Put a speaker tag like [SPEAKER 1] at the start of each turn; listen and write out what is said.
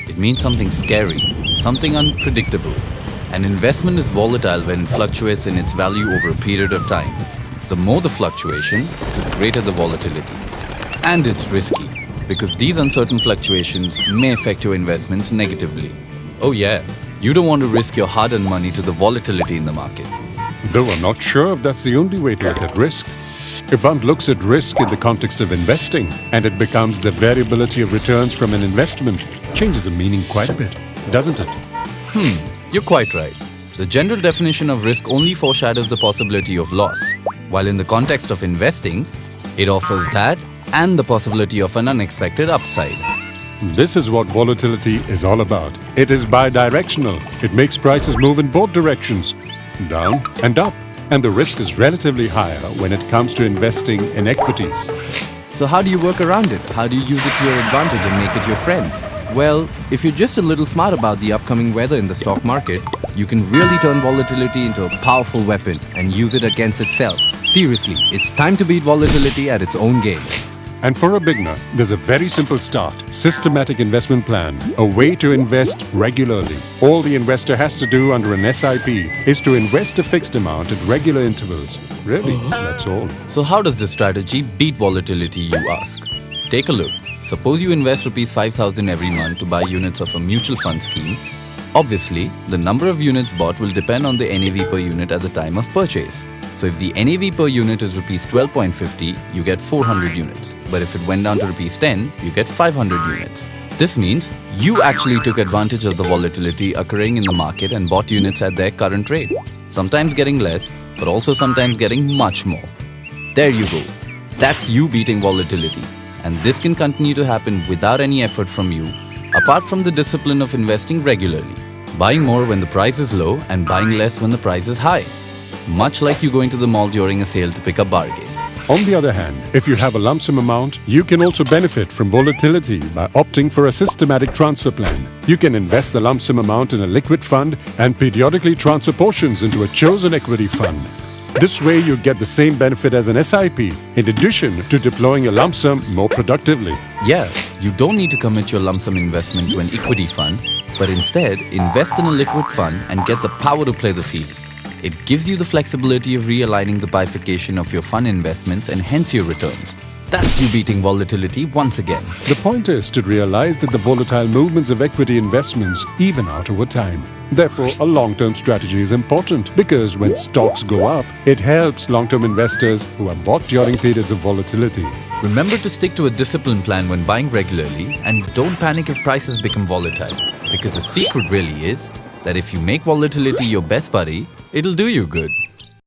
[SPEAKER 1] It means something scary, something unpredictable. An investment is volatile when it fluctuates in its value over a period of time. The more the fluctuation, the greater the volatility. And it's risky, because these uncertain fluctuations may affect your investments negatively. Oh yeah, you don't want to risk your hard-earned money to the volatility in the market.
[SPEAKER 2] Though I'm not sure if that's the only way to look at risk. If one looks at risk in the context of investing, and it becomes the variability of returns from an investment, changes the meaning quite a bit, doesn't it?
[SPEAKER 1] You're quite right. The general definition of risk only foreshadows the possibility of loss, while in the context of investing, it offers that and the possibility of an unexpected upside.
[SPEAKER 2] This is what volatility is all about. It is bidirectional. It makes prices move in both directions, down and up. And the risk is relatively higher when it comes to investing in equities.
[SPEAKER 3] So how do you work around it? How do you use it to your advantage and make it your friend? Well, if you're just a little smart about the upcoming weather in the stock market, you can really turn volatility into a powerful weapon and use it against itself. Seriously, it's time to beat volatility at its own game.
[SPEAKER 2] And for a beginner, there's a very simple start. Systematic investment plan, a way to invest regularly. All the investor has to do under an SIP is to invest a fixed amount at regular intervals. Really, that's all.
[SPEAKER 1] So how does this strategy beat volatility, you ask? Take a look. Suppose you invest Rs 5,000 every month to buy units of a mutual fund scheme. Obviously, the number of units bought will depend on the NAV per unit at the time of purchase. So if the NAV per unit is Rs 12.50, you get 400 units. But if it went down to Rs 10, you get 500 units. This means you actually took advantage of the volatility occurring in the market and bought units at their current rate. Sometimes getting less, but also sometimes getting much more. There you go. That's you beating volatility. And this can continue to happen without any effort from you, apart from the discipline of investing regularly. Buying more when the price is low and buying less when the price is high. Much like you going to the mall during a sale to pick up bargains.
[SPEAKER 2] On the other hand, if you have a lump sum amount, you can also benefit from volatility by opting for a systematic transfer plan. You can invest the lump sum amount in a liquid fund and periodically transfer portions into a chosen equity fund. This way you get the same benefit as an SIP, in addition to deploying a lump sum more productively.
[SPEAKER 1] Yeah, you don't need to commit your lump sum investment to an equity fund, but instead invest in a liquid fund and get the power to play the field. It gives you the flexibility of realigning the bifurcation of your fund investments and hence your returns. That's you beating volatility once again.
[SPEAKER 2] The point is to realize that the volatile movements of equity investments even out over time. Therefore, a long-term strategy is important because when stocks go up, it helps long-term investors who are bought during periods of volatility.
[SPEAKER 1] Remember to stick to a disciplined plan when buying regularly and don't panic if prices become volatile. Because the secret really is that if you make volatility your best buddy, it'll do you good.